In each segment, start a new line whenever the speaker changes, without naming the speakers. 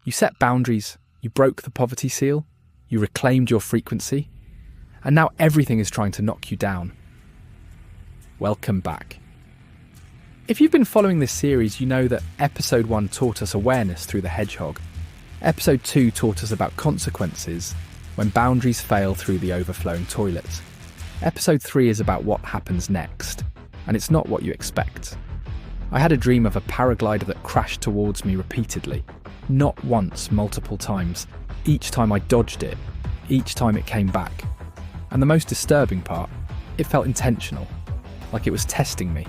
You set boundaries, you broke the poverty seal, you reclaimed your frequency, and now everything is trying to knock you down. Welcome back. If you've been following this series, you know that Episode 1 taught us awareness through the hedgehog. Episode 2 taught us about consequences when boundaries fail through the overflowing toilet. Episode 3 is about what happens next, and it's not what you expect. I had a dream of a paraglider that crashed towards me repeatedly. Not once, multiple times. Each time I dodged it, each time it came back. And the most disturbing part, it felt intentional, like it was testing me,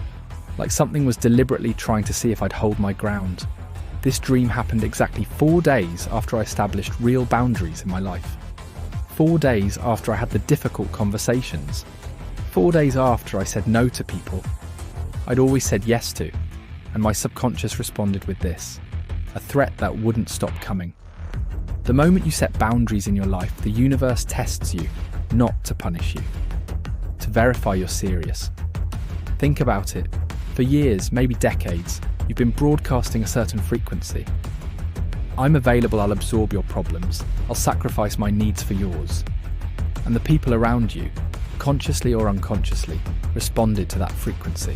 like something was deliberately trying to see if I'd hold my ground. This dream happened exactly 4 days after I established real boundaries in my life. 4 days after I had the difficult conversations. 4 days after I said no to people I'd always said yes to, and my subconscious responded with this, a threat that wouldn't stop coming. The moment you set boundaries in your life, the universe tests you, not to punish you, to verify you're serious. Think about it. For years, maybe decades, you've been broadcasting a certain frequency. I'm available, I'll absorb your problems, I'll sacrifice my needs for yours. And the people around you, consciously or unconsciously, responded to that frequency.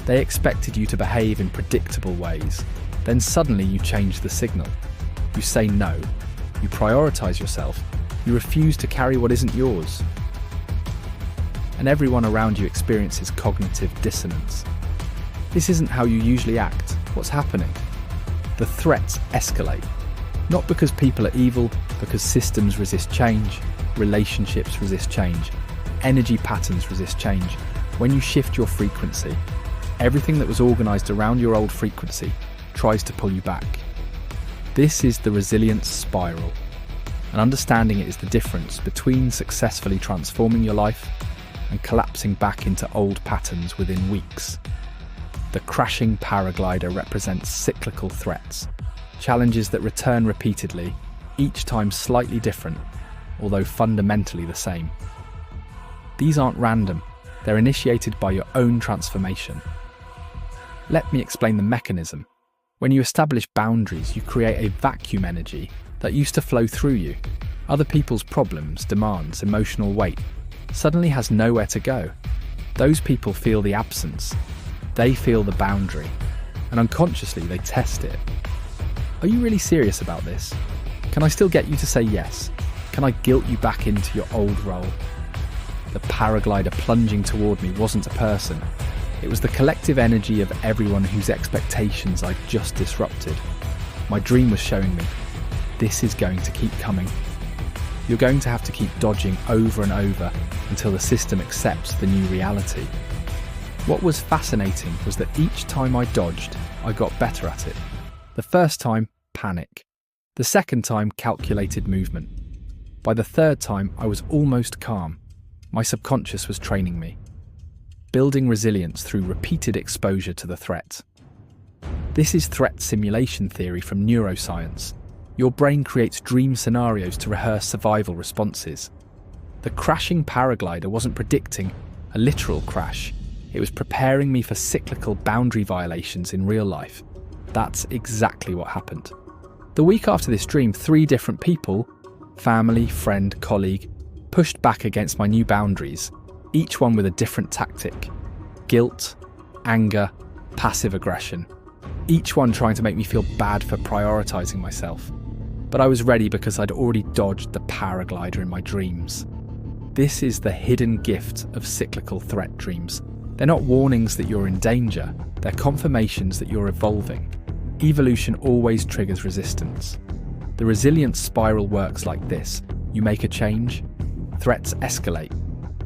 They expected you to behave in predictable ways. Then suddenly you change the signal. You say no, you prioritize yourself, you refuse to carry what isn't yours. And everyone around you experiences cognitive dissonance. This isn't how you usually act. What's happening? The threats escalate. Not because people are evil, because systems resist change, relationships resist change, energy patterns resist change. When you shift your frequency, everything that was organized around your old frequency tries to pull you back. This is the resilience spiral, and understanding it is the difference between successfully transforming your life and collapsing back into old patterns within weeks. The crashing paraglider represents cyclical threats, challenges that return repeatedly, each time slightly different, although fundamentally the same. These aren't random, they're initiated by your own transformation. Let me explain the mechanism. When you establish boundaries, you create a vacuum energy that used to flow through you. Other people's problems, demands, emotional weight suddenly has nowhere to go. Those people feel the absence. They feel the boundary, and unconsciously they test it. Are you really serious about this? Can I still get you to say yes? Can I guilt you back into your old role? The paraglider plunging toward me wasn't a person. It was the collective energy of everyone whose expectations I'd just disrupted. My dream was showing me, this is going to keep coming. You're going to have to keep dodging over and over until the system accepts the new reality. What was fascinating was that each time I dodged, I got better at it. The first time, panic. The second time, calculated movement. By the third time, I was almost calm. My subconscious was training me. Building resilience through repeated exposure to the threat. This is threat simulation theory from neuroscience. Your brain creates dream scenarios to rehearse survival responses. The crashing paraglider wasn't predicting a literal crash. It was preparing me for cyclical boundary violations in real life. That's exactly what happened. The week after this dream, 3 different people, family, friend, colleague, pushed back against my new boundaries, each one with a different tactic. Guilt, anger, passive aggression. Each one trying to make me feel bad for prioritizing myself. But I was ready because I'd already dodged the paraglider in my dreams. This is the hidden gift of cyclical threat dreams. They're not warnings that you're in danger, they're confirmations that you're evolving. Evolution always triggers resistance. The resilience spiral works like this. You make a change, threats escalate.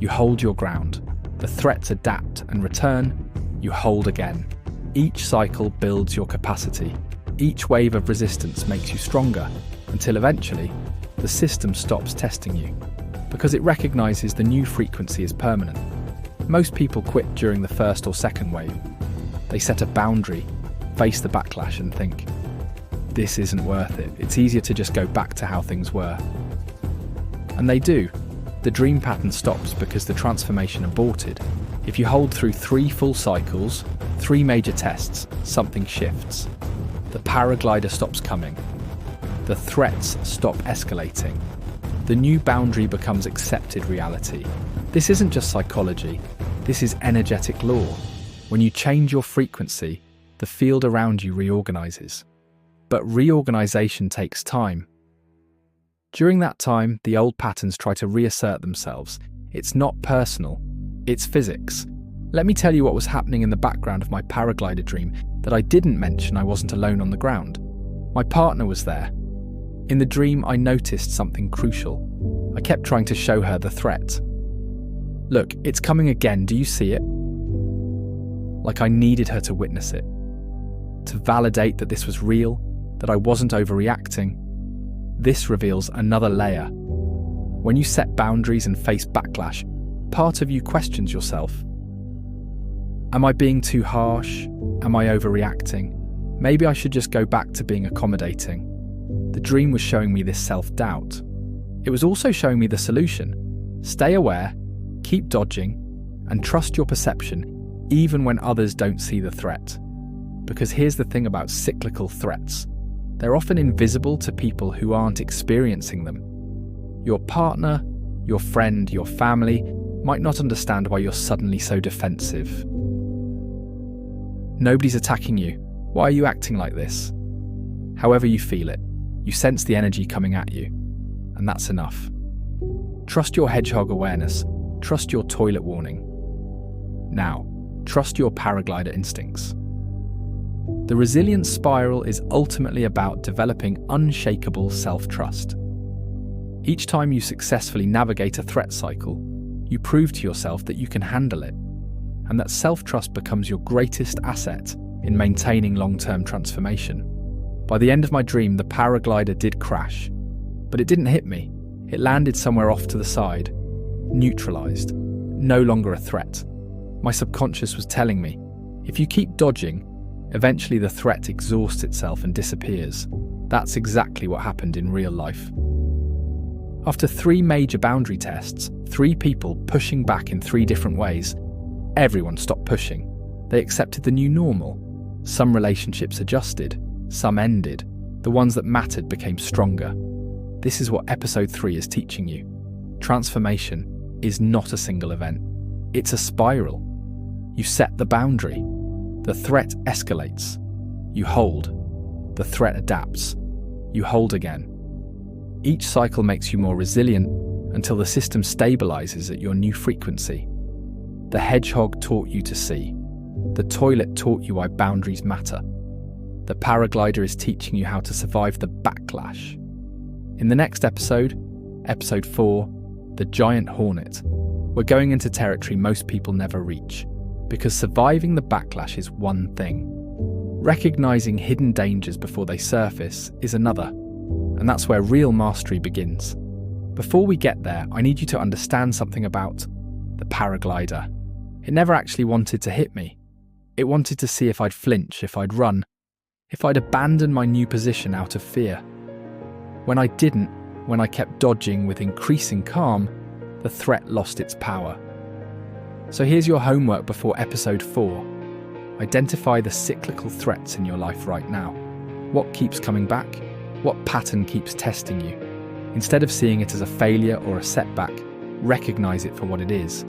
You hold your ground. The threats adapt and return. You hold again. Each cycle builds your capacity. Each wave of resistance makes you stronger, until eventually, the system stops testing you, because it recognizes the new frequency is permanent. Most people quit during the first or second wave. They set a boundary, face the backlash and think, this isn't worth it. It's easier to just go back to how things were. And they do. The dream pattern stops because the transformation aborted. If you hold through 3 full cycles, 3 major tests, something shifts. The paraglider stops coming. The threats stop escalating. The new boundary becomes accepted reality. This isn't just psychology, this is energetic law. When you change your frequency, the field around you reorganizes. But reorganization takes time. During that time, the old patterns try to reassert themselves. It's not personal, it's physics. Let me tell you what was happening in the background of my paraglider dream that I didn't mention. I wasn't alone on the ground. My partner was there. In the dream, I noticed something crucial. I kept trying to show her the threat. Look, it's coming again, do you see it? Like I needed her to witness it. To validate that this was real, that I wasn't overreacting. This reveals another layer. When you set boundaries and face backlash, part of you questions yourself. Am I being too harsh? Am I overreacting? Maybe I should just go back to being accommodating. The dream was showing me this self-doubt. It was also showing me the solution. Stay aware, keep dodging, and trust your perception even when others don't see the threat. Because here's the thing about cyclical threats. They're often invisible to people who aren't experiencing them. Your partner, your friend, your family might not understand why you're suddenly so defensive. Nobody's attacking you. Why are you acting like this? However you feel it, you sense the energy coming at you, and that's enough. Trust your hedgehog awareness. Trust your toilet warning. Now, trust your paraglider instincts. The resilience spiral is ultimately about developing unshakable self-trust. Each time you successfully navigate a threat cycle, you prove to yourself that you can handle it, and that self-trust becomes your greatest asset in maintaining long-term transformation. By the end of my dream, the paraglider did crash, but it didn't hit me. It landed somewhere off to the side, neutralized, no longer a threat. My subconscious was telling me, if you keep dodging, eventually the threat exhausts itself and disappears. That's exactly what happened in real life. After 3 major boundary tests, 3 people pushing back in 3 different ways, everyone stopped pushing. They accepted the new normal. Some relationships adjusted, some ended. The ones that mattered became stronger. This is what episode 3 is teaching you. Transformation is not a single event. It's a spiral. You set the boundary. The threat escalates. You hold. The threat adapts. You hold again. Each cycle makes you more resilient until the system stabilizes at your new frequency. The hedgehog taught you to see. The toilet taught you why boundaries matter. The paraglider is teaching you how to survive the backlash. In the next episode, episode 4, the giant hornet, we're going into territory most people never reach, because surviving the backlash is one thing. Recognizing hidden dangers before they surface is another, and that's where real mastery begins. Before we get there, I need you to understand something about the paraglider. It never actually wanted to hit me. It wanted to see if I'd flinch, if I'd run, if I'd abandon my new position out of fear. When I didn't, when I kept dodging with increasing calm, the threat lost its power. So here's your homework before episode 4. Identify the cyclical threats in your life right now. What keeps coming back? What pattern keeps testing you? Instead of seeing it as a failure or a setback, recognize it for what it is.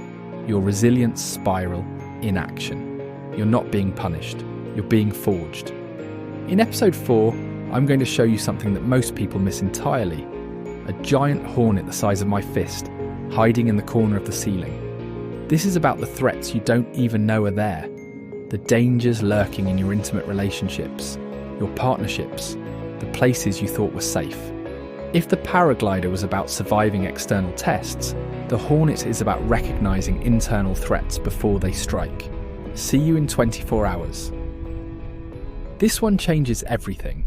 Your resilience spiral in action. You're not being punished. You're being forged. In episode 4, I'm going to show you something that most people miss entirely. A giant hornet the size of my fist, hiding in the corner of the ceiling. This is about the threats you don't even know are there. The dangers lurking in your intimate relationships, your partnerships, the places you thought were safe. If the paraglider was about surviving external tests, the hornet is about recognizing internal threats before they strike. See you in 24 hours. This one changes everything.